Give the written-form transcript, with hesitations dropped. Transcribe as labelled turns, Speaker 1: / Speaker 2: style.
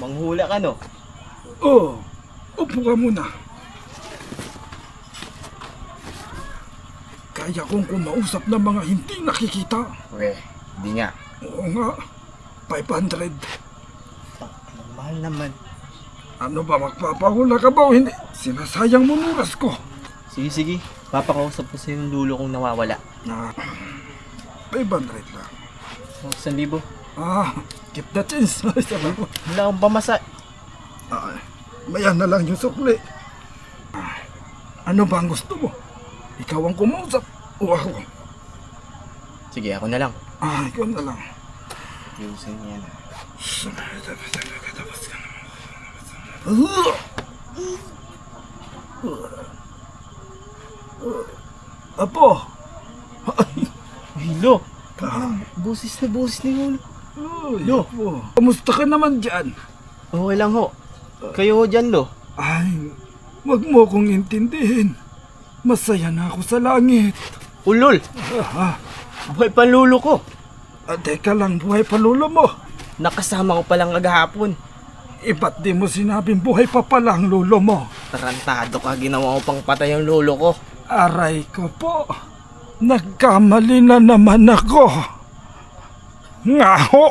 Speaker 1: Manghula ka, no?
Speaker 2: Oh, upo ka muna. Kaya kong kumausap ng mga hindi nakikita.
Speaker 1: Weh, di nga.
Speaker 2: Oo nga, 500.
Speaker 1: Mahal naman.
Speaker 2: Ano ba, magpapahula ka ba o hindi? Sinasayang mo ng oras ko.
Speaker 1: Sige. Papakausap ko sa yung lulo kong nawawala.
Speaker 2: Na, 500 lang.
Speaker 1: 1,000.
Speaker 2: Keep the change. Salamat.
Speaker 1: Wala akong pamasa.
Speaker 2: Mayan na lang yung sukli. Ano ba ang gusto mo? Ikaw ang kumausap o ako?
Speaker 1: Sige, ako na lang.
Speaker 2: Ikaw na lang.
Speaker 1: Ayusin niya na.
Speaker 2: Apo!
Speaker 1: Hilo! Busis ni Lolo. Lo.
Speaker 2: Apo. Kamusta ka naman dyan?
Speaker 1: Okay lang ho. Kayo ho dyan, Lo.
Speaker 2: Wag mo kong intindihin. Masaya na ako sa langit.
Speaker 1: Ulol! Buhay pa ang lulo ko.
Speaker 2: Teka lang, buhay pa lolo mo.
Speaker 1: Nakasama ko palang agahapon.
Speaker 2: Ba't di mo sinabing buhay pa pala ang lolo mo?
Speaker 1: Tarantado ka, ginawa ko pang patay ang lolo ko.
Speaker 2: Aray ko po. Nagkamali na naman ako. Nga ho!